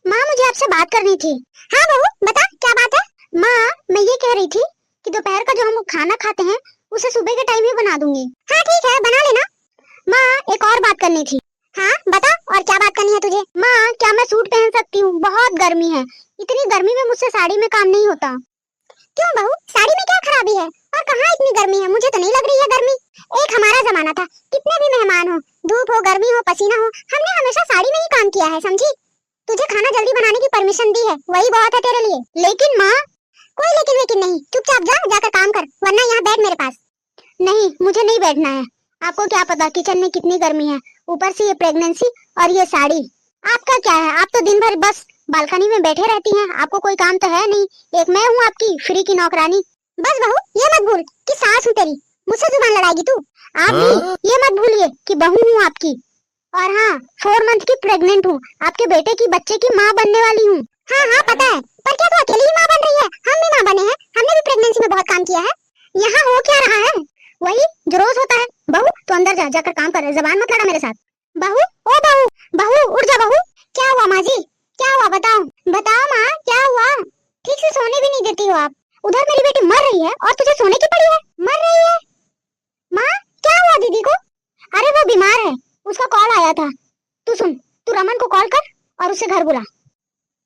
माँ मुझे आपसे बात करनी थी। हाँ बहू बता क्या बात है। माँ मैं ये कह रही थी कि दोपहर का जो हम खाना खाते हैं उसे सुबह के टाइम ही बना दूंगी। हाँ ठीक है बना लेना। माँ एक और बात करनी थी। हाँ बता और क्या बात करनी है तुझे। माँ क्या मैं सूट पहन सकती हूँ, बहुत गर्मी है। इतनी गर्मी में मुझसे साड़ी में काम नहीं होता। क्यों बहू साड़ी में क्या खराबी है और कहाँ इतनी गर्मी है, मुझे तो नहीं लग रही है गर्मी। एक हमारा जमाना था, कितने भी मेहमान हो, धूप हो गर्मी हो पसीना हो, हमने हमेशा साड़ी में ही काम किया है समझी। तुझे खाना जल्दी बनाने की परमिशन दी है वही बहुत है तेरे लिए। लेकिन माँ कोई लेकिन लेकिन नहीं, चुपचाप जा जाकर काम कर वरना यहाँ बैठ मेरे पास। नहीं मुझे नहीं बैठना है। आपको क्या पता किचन में कितनी गर्मी है, ऊपर से ये प्रेगनेंसी और ये साड़ी। आपका क्या है, आप तो दिन भर बस बालकनी में बैठे रहती हैं, आपको कोई काम तो है नहीं। एक मैं हूँ आपकी फ्री की नौकरानी। बस बहू ये मत भूल कि सास हूँ तेरी, मुझसे जुबान लड़ाएगी तू। आप भी ये मत भूलिए कि बहू हूँ आपकी। और हाँ 4 मंथ की प्रेग्नेंट हूँ, आपके बेटे की बच्चे की माँ बनने वाली हूँ। हाँ हाँ पता है, पर क्या तू अकेली ही माँ बन रही है, हम भी माँ बने हैं, हमने भी प्रेगनेंसी में बहुत काम किया है। यहाँ हो क्या रहा है, वही जो रोज होता है। बहू तो अंदर जा, जाकर काम कर, जबान मत लड़ा मेरे साथ। बहू ओ बहू, बहू उठ जा बहू। क्या हुआ माँ जी, क्या हुआ बताओ। बताओ माँ क्या हुआ, ठीक से सोने भी नहीं देती हो आप। उधर मेरी बेटी मर रही है और तुझे सोने की पड़ी है, मर रही है। माँ क्या हुआ दीदी को। अरे वो बीमार है, उसका कॉल आया था। तू सुन, तू रमन को कॉल कर और उसे घर बुला।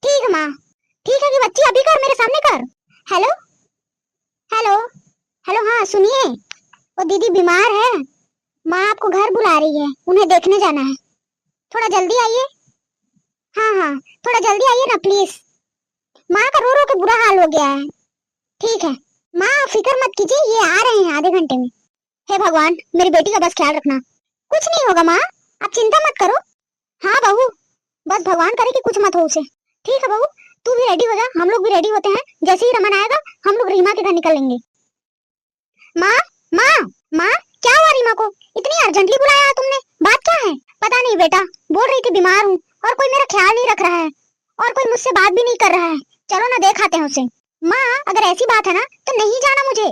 ठीक है माँ। ठीक है कि बच्ची अभी कर, मेरे सामने कर। हेलो हेलो हेलो, हाँ सुनिए, वो दीदी बीमार है, माँ आपको घर बुला रही है, उन्हें देखने जाना है। थोड़ा जल्दी आइए। हाँ हाँ थोड़ा जल्दी आइए ना प्लीज, माँ का रो रो के बुरा हाल हो गया है। ठीक है माँ फिक्र मत कीजिए, ये आ रहे हैं आधे घंटे में। हे भगवान मेरी बेटी का बस ख्याल रखना। कुछ नहीं होगा माँ, आप चिंता मत करो। हाँ बहू बस भगवान करे कि कुछ मत हो उसे। ठीक है बहू तू भी रेडी हो जा, हम लोग भी रेडी होते हैं, जैसे ही रमन आएगा हम लोग रीमा के घर निकलेंगे। माँ माँ माँ क्या हुआ रीमा को, इतनी अर्जेंटली बुलाया तुमने, बात क्या है। पता नहीं बेटा, बोल रही थी बीमार हूँ और कोई मेरा ख्याल नहीं रख रहा है और कोई मुझसे बात भी नहीं कर रहा है। चलो ना देख आते हैं उसे। माँ अगर ऐसी बात है ना तो नहीं जाना मुझे।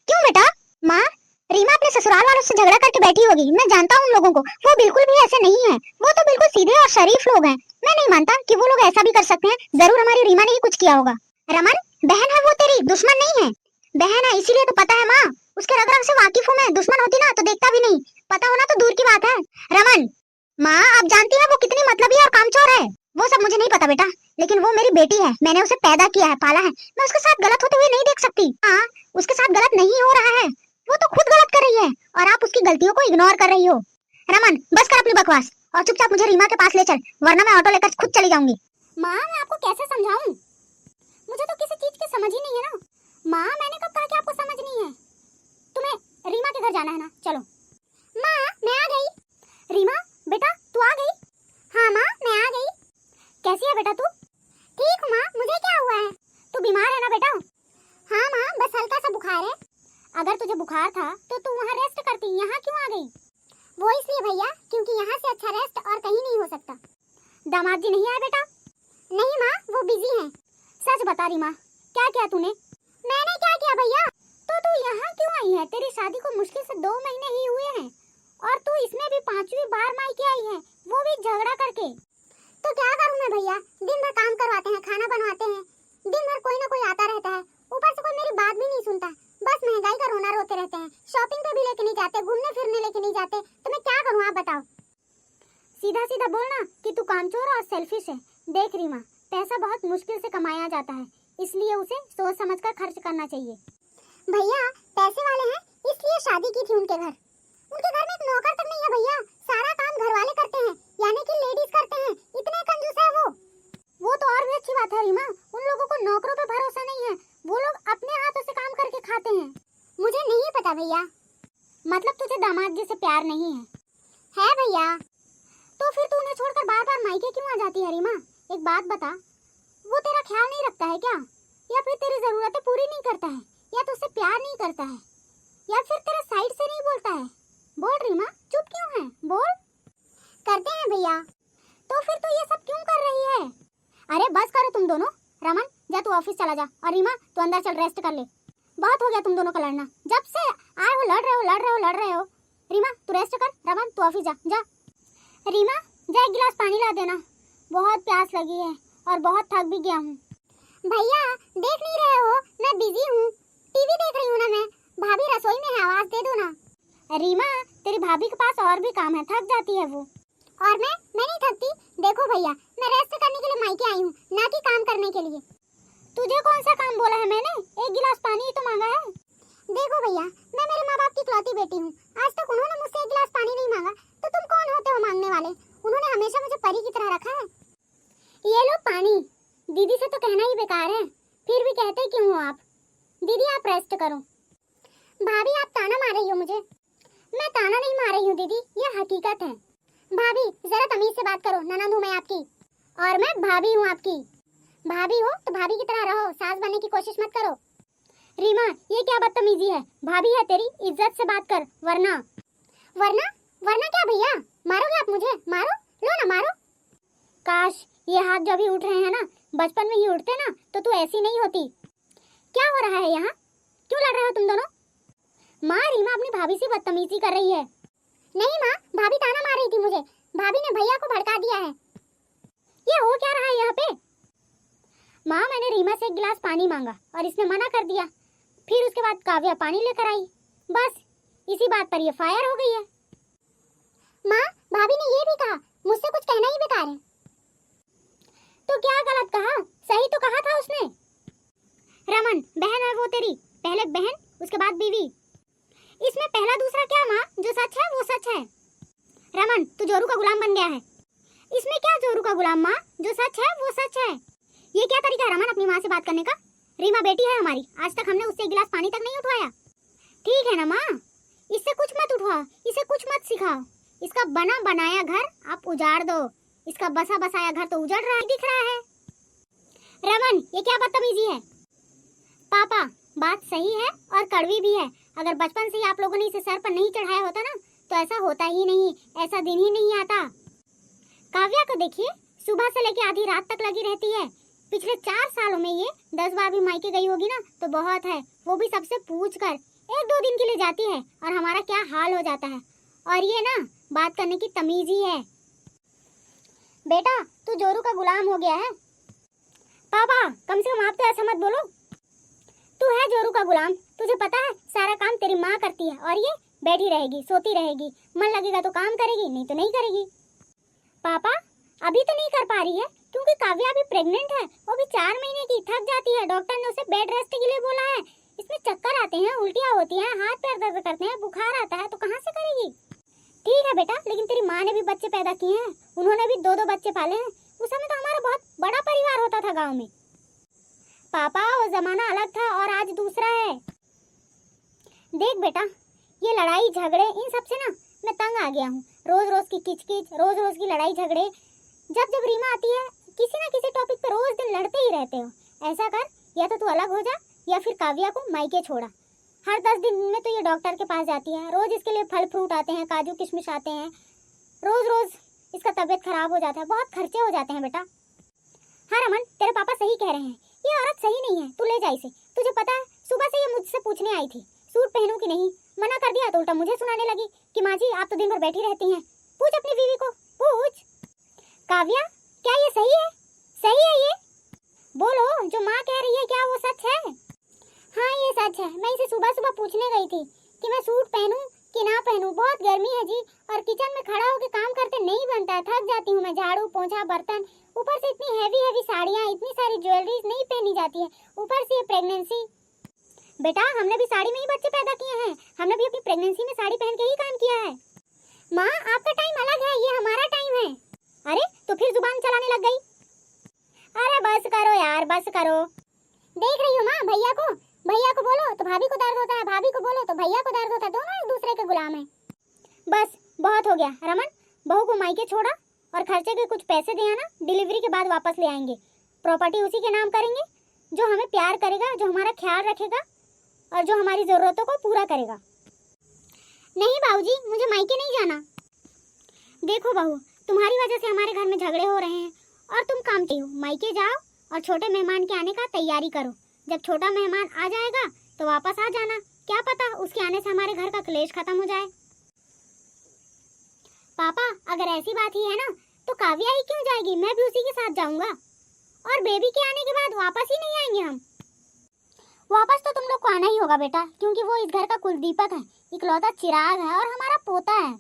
क्यों बेटा। माँ रीमा अपने ससुराल वालों से झगड़ा करके बैठी होगी, मैं जानता हूँ उन लोगों को, वो बिल्कुल भी ऐसे नहीं है, वो तो बिल्कुल सीधे और शरीफ लोग हैं। मैं नहीं मानता कि वो लोग ऐसा भी कर सकते हैं, जरूर हमारी रीमा ने ही कुछ किया होगा। रमन बहन है वो तेरी, दुश्मन नहीं है। बहन है इसीलिए तो पता है माँ, उसके रग रग से वाकिफ हूँ मैं, दुश्मन होती ना तो देखता भी नहीं, पता होना तो दूर की बात है। रमन माँ आप जानती है वो कितनी मतलबी और कामचोर है। वो सब मुझे नहीं पता बेटा, लेकिन वो मेरी बेटी है, मैंने उसे पैदा किया है पाला है, मैं उसके साथ गलत होते हुए नहीं देख सकती। हाँ उसके साथ गलत नहीं हो रहा है, वो तो खुद गलत कर रही है और आप उसकी गलतियों को इग्नोर कर रही हो। रमन बस कर अपनी बकवास और चुपचाप मुझे रीमा के पास ले चल, वरना मैं ऑटो लेकर खुद चली जाऊंगी। माँ मैं आपको कैसे समझाऊं, मुझे तो किसी चीज की समझ ही नहीं है ना। माँ मैंने कब कहा कि आपको समझ नहीं है, तुम्हें रीमा के घर जाना है ना, चलो। माँ मैं आ गई। रीमा बेटा तू आ गई। हाँ माँ मैं आ गई। कैसी है बेटा तू। ठीक हूँ माँ, मुझे क्या हुआ है। तू बीमार है ना बेटा। हाँ माँ बस हल्का सा बुखार है। अगर तुझे बुखार था तो तू वहाँ रेस्ट करती, यहाँ क्यों आ गई। वो इसलिए भैया क्योंकि यहाँ से अच्छा रेस्ट और कहीं नहीं हो सकता। दामाद जी नहीं आए बेटा। नहीं माँ वो बिजी हैं। सच बता रीमा क्या किया तूने। मैंने क्या किया भैया, तो तू यहाँ क्यों आई है, तेरी शादी को मुश्किल से 2 महीने ही हुए हैं और तू इसमें भी 5वीं बार मायके आई है, वो भी झगड़ा करके। तो क्या करूँ मैं भैया, दिन भर काम करवाते हैं, खाना बनवाते हैं, दिन भर कोई ना कोई आता रहता है, ऊपर से कोई मेरी बात भी नहीं सुनता, बस महंगाई का रोना रोते रहते हैं, शॉपिंग पे भी लेके नहीं जाते, घूमने फिरने लेके नहीं जाते, तो मैं क्या करूँ आप बताओ। सीधा सीधा बोलना कि तू कामचोर और सेल्फिश है। देख रीमा पैसा बहुत मुश्किल से कमाया जाता है, इसलिए उसे सोच समझ कर खर्च करना चाहिए। भैया पैसे वाले हैं इसलिए शादी की थी उनके घर, उनके घर में एक नौकर तक नहीं है भैया, सारा काम घर वाले करते हैं, यानी कि लेडीज करते हैं, इतने कंजूस है वो तो और भी अच्छी बात है रीमा, उन लोगों को नौकरों पे भरोसा नहीं है, वो लोग अपने हाथों से काम करके खाते हैं। मुझे नहीं पता भैया। मतलब तुझे दामाद जी से प्यार नहीं है भैया। तो फिर तू उन्हें छोड़कर बार बार मायके क्यों आ जाती है रीमा। एक बात बता, वो तेरा ख्याल नहीं रखता है क्या, या फिर तेरी जरूरतें पूरी नहीं करता है, या तुझसे प्यार नहीं करता है, या फिर तेरे साइड से नहीं बोलता है। बोल रीमा चुप क्यों है, बोल। करते हैं भैया। तो फिर तू ये सब क्यों कर रही है। अरे बस करो तुम दोनों, रमन जा तू ऑफिस चला जा और रीमा तू अंदर चल रेस्ट कर ले, बहुत हो गया तुम दोनों का लड़ना, जब से आए हो लड़ रहे हो। रीमा तू रेस्ट कर, रमन तू ऑफिस जा। रीमा जा एक गिलास पानी ला देना, बहुत प्यास लगी है और बहुत थक भी गया हूँ। भैया देख नहीं रहे हो मैं बिजी हूँ, टीवी देख रही हूँ ना मैं। भाभी रसोई में है, आवाज दे दो ना। रीमा तेरी भाभी के पास और भी काम है, थक जाती है वो। और मैं नहीं थकती। देखो भैया मैं रेस्ट करने के लिए मायके आई हूँ, ना कि काम करने के लिए। तुझे कौन सा काम बोला है मैंने, एक गिलास पानी ही तो मांगा है। देखो भैया मैं मेरे माँ बाप की इकलौती बेटी हूँ, आज तक उन्होंने मुझसे एक गिलास पानी नहीं मांगा, तो तुम कौन होते हो मांगने वाले। उन्होंने हमेशा मुझे परी की तरह रखा है। ये लो पानी। दीदी से तो कहना ही बेकार है, फिर भी कहते क्यों हो आप। दीदी आप रेस्ट करो। भाभी आप ताना मार रही हो मुझे। मैं ताना नहीं मार रही हूँ दीदी, ये हकीकत है। भाभी जरा तमीज से बात करो, ननद हूँ मैं आपकी और मैं भाभी हूँ आपकी। भाभी हो तो भाभी की तरह रहो, सास बनने की कोशिश मत करो। रीमा ये क्या बदतमीजी है, भाभी है तेरी, इज्जत से बात कर वरना। वरना वरना क्या भैया, मारोगे आप मुझे, मारो, लो ना मारो। काश ये हाथ जो भी उठ रहे हैं ना, बचपन में ही उठते ना तो तू ऐसी नहीं होती। क्या हो रहा है यहाँ, क्यों लड़ रहे हो तुम दोनों। माँ रीमा अपनी भाभी से बदतमीजी कर रही है। नहीं माँ, भाभी ताना मार रही थी मुझे, भाभी ने भैया को भड़का दिया है। ये हो क्या रहा है यहाँ पे। माँ मैंने रीमा से एक गिलास पानी मांगा और इसने मना कर दिया, फिर उसके बाद काव्या पानी लेकर आई, बस इसी बात पर ये फायर हो गई है। माँ भाभी ने ये भी कहा मुझसे कुछ कहना ही बेकार है। तो क्या गलत कहा, सही तो कहा था उसने। रमन बहन है वो तेरी, पहले बहन उसके बाद बीवी, इसमें पहला दूसरा क्या माँ, जो सच है वो सच है। रमन तू जोरू का गुलाम बन गया है। इसमें क्या जोरू का गुलाम माँ, जो सच है वो सच है। ये क्या तरीका है रमन अपनी माँ से बात करने का। रीमा बेटी है हमारी, आज तक हमने उससे एक गिलास पानी तक नहीं उठवाया। ठीक है ना माँ, इससे कुछ मत उठवाओ, इसे कुछ मत सिखाओ। इसका बना बनाया घर आप उजाड़ दो, इसका बसा बसाया घर तो उजड़ रहा दिख रहा है। रमन ये क्या बदतमीजी है। पापा बात सही है और कड़वी भी है, अगर बचपन से ही आप लोगों ने इसे सर पर नहीं चढ़ाया होता ना तो ऐसा होता ही नहीं, ऐसा दिन ही नहीं आता। काव्या को देखिए, सुबह से लेकर आधी रात तक लगी रहती है। पिछले 4 सालों में ये 10 बार भी मायके गई होगी ना तो बहुत है, वो भी सबसे पूछ कर। 1-2 दिन के लिए जाती है और हमारा क्या हाल हो जाता है। और ये ना बात करने की तमीज ही है। बेटा तू जोरू का गुलाम हो गया है। पापा कम से कम आप तो ऐसा मत बोलो, तू है जोरू का गुलाम, तुझे पता है सारा काम तेरी माँ करती है और ये बैठी रहेगी सोती रहेगी, मन लगेगा तो काम करेगी नहीं तो नहीं करेगी। पापा अभी तो नहीं कर पा रही है क्योंकि काव्या अभी प्रेग्नेंट है, वो भी 4 महीने की, थक जाती है, डॉक्टर ने उसे बेड रेस्ट के लिए बोला है। इसमें चक्कर आते हैं, उल्टियाँ होती हैं, हाथ पैर दर्द करते हैं, बुखार आता है तो कहाँ से करेगी। ठीक है बेटा, लेकिन तेरी माँ ने भी बच्चे पैदा किए हैं, उन्होंने भी 2-2 बच्चे पाले हैं। उस समय तो हमारा बहुत बड़ा परिवार होता था गाँव में। पापा वो जमाना अलग था और आज दूसरा है। देख बेटा ये लड़ाई झगड़े इन सब से ना मैं तंग आ गया हूँ, रोज रोज की किचकिच, रोज रोज की लड़ाई झगड़े। जब जब रीमा आती है किसी ना किसी टॉपिक पे रोज दिन लड़ते ही रहते हो। ऐसा कर, या तो तू अलग हो जा या फिर काव्या को मायके छोड़ा। हर 10 दिन में तो ये डॉक्टर के पास जाती है, रोज इसके लिए फल फ्रूट आते हैं, काजू किशमिश आते हैं, रोज रोज इसका तबीयत खराब हो जाता है, बहुत खर्चे हो जाते हैं बेटा। हाँ रमन तेरे पापा सही कह रहे हैं, ये औरत सही नहीं है, तू ले जा इसे। तुझे पता है सुबह से ये मुझसे पूछने आई थी सूट पहनूं कि नहीं, मना कर दिया तो उल्टा मुझे सुनाने लगी कि माँ जी आप तो दिन भर बैठी रहती हैं। पूछ अपनी बीवी को, पूछ। काव्या क्या ये सही है, सही है ये, बोलो जो माँ कह रही है क्या वो सच है। हाँ ये सच है, मैं इसे सुबह सुबह पूछने गई थी कि मैं सूट पहनूं कि ना पहनूं, बहुत गर्मी है जी और किचन में खड़ा होकर काम करते नहीं बनता है, थक जाती हूँ मैं, झाड़ू पोंछा बर्तन, ऊपर से इतनी हैवी साड़ियाँ, इतनी सारी ज्वेलरीज नहीं पहनी जाती है, ऊपर से ये प्रेगनेंसी। बेटा हमने भी साड़ी में ही बच्चे पैदा किए हैं, हमने भी अपनी प्रेगनेंसी में साड़ी पहन के ही काम किया है। माँ आपका टाइम अलग है, ये हमारा टाइम है। अरे तो फिर जुबान चलाने लग गई। अरे बस करो यार बस करो। देख रही हो माँ, भैया को बोलो तो भाभी को दर्द होता है, भाभी को बोलो तो भैया को दर्द होता है, दोनों एक दूसरे के गुलाम हैं। बस बहुत हो गया रमन, बहू को मायके छोड़ा और खर्चे के कुछ पैसे दे आना, डिलीवरी के बाद वापस ले आएंगे, प्रॉपर्टी उसी के नाम करेंगे जो हमें प्यार करेगा, जो हमारा ख्याल रखेगा और जो हमारी जरूरतों को पूरा करेगा। नहीं बाबूजी मुझे मायके नहीं जाना। देखो बहू तुम्हारी वजह से हमारे घर में झगड़े हो रहे हैं और तुम काम की हो, मायके जाओ और छोटे मेहमान के आने का तैयारी करो। जब छोटा मेहमान आ जाएगा तो वापस आ जाना, क्या पता उसके आने से हमारे घर का क्लेश खत्म हो जाए। पापा अगर ऐसी बात ही है ना तो काव्या ही क्यों जाएगी, मैं भी उसी के साथ जाऊंगा। और बेबी के आने के बाद वापस ही नहीं आएंगे हम। वापस तो तुम लोग को आना ही होगा बेटा, क्योंकि वो इस घर का कुलदीपक है, इकलौता चिराग है और हमारा पोता है।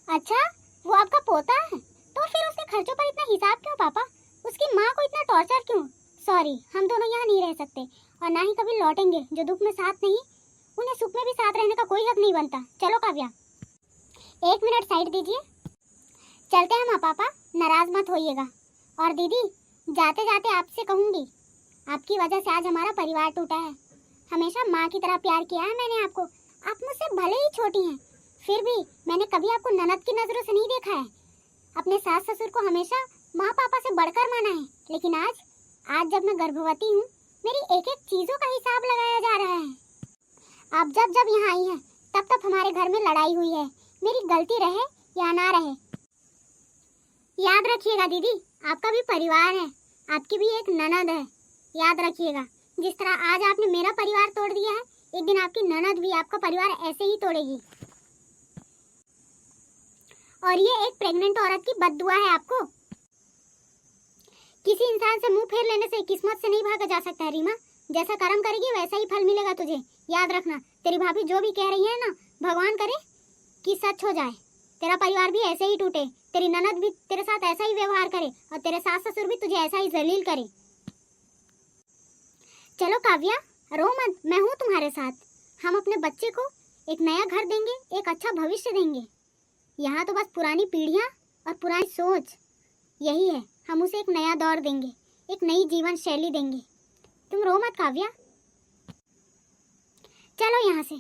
अच्छा, वो आपका पोता है? तो फिर उसके खर्चों पर इतना हिसाब क्यों पापा? उसकी माँ को इतना टॉर्चर क्यों? सॉरी, हम दोनों यहाँ नहीं रह सकते और ना ही कभी लौटेंगे। जो दुख में साथ नहीं, उन्हें सुख में भी साथ रहने का कोई हक नहीं बनता। चलो काव्या, 1 मिनट साइड दीजिए, चलते हैं। माँ पापा नाराज मत होइएगा। और दीदी, जाते जाते आपसे कहूँगी, आपकी वजह से आज हमारा परिवार टूटा है। हमेशा माँ की तरह प्यार किया है मैंने आपको। आप मुझसे भले ही छोटी हैं, फिर भी मैंने कभी आपको ननद की नजरों से नहीं देखा है। अपने सास ससुर को हमेशा माँ पापा से बढ़कर माना है। लेकिन आज जब मैं गर्भवती हूँ, मेरी एक एक चीजों का हिसाब लगाया जा रहा है। आप जब जब यहाँ आई हैं, तब तब हमारे घर में लड़ाई हुई है। मेरी गलती रहे या ना रहे, याद रखिएगा दीदी, आपका भी परिवार है, आपकी भी एक ननद है। याद रखिएगा, जिस तरह आज आपने मेरा परिवार तोड़ दिया है, एक दिन आपकी ननद भी आपका परिवार ऐसे ही तोड़ेगी। और ये एक प्रेग्नेंट औरत की बद्दुआ है आपको। किसी इंसान से मुंह फेर लेने से किस्मत से नहीं भागा जा सकता है रीमा। जैसा कर्म करेगी वैसा ही फल मिलेगा तुझे। याद रखना, तेरी भाभी जो भी कह रही है ना, भगवान करे कि सच हो जाए। तेरा परिवार भी ऐसे ही टूटे, तेरी ननद भी तेरे साथ ऐसा ही व्यवहार करे और तेरे सास ससुर भी तुझे ऐसा ही जलील करे। चलो काव्या, रो मत, मैं हूँ तुम्हारे साथ। हम अपने बच्चे को एक नया घर देंगे, एक अच्छा भविष्य देंगे। यहाँ तो बस पुरानी पीढ़ियाँ और पुरानी सोच यही है। हम उसे एक नया दौर देंगे, एक नई जीवन शैली देंगे। तुम रो मत काव्या, चलो यहाँ से।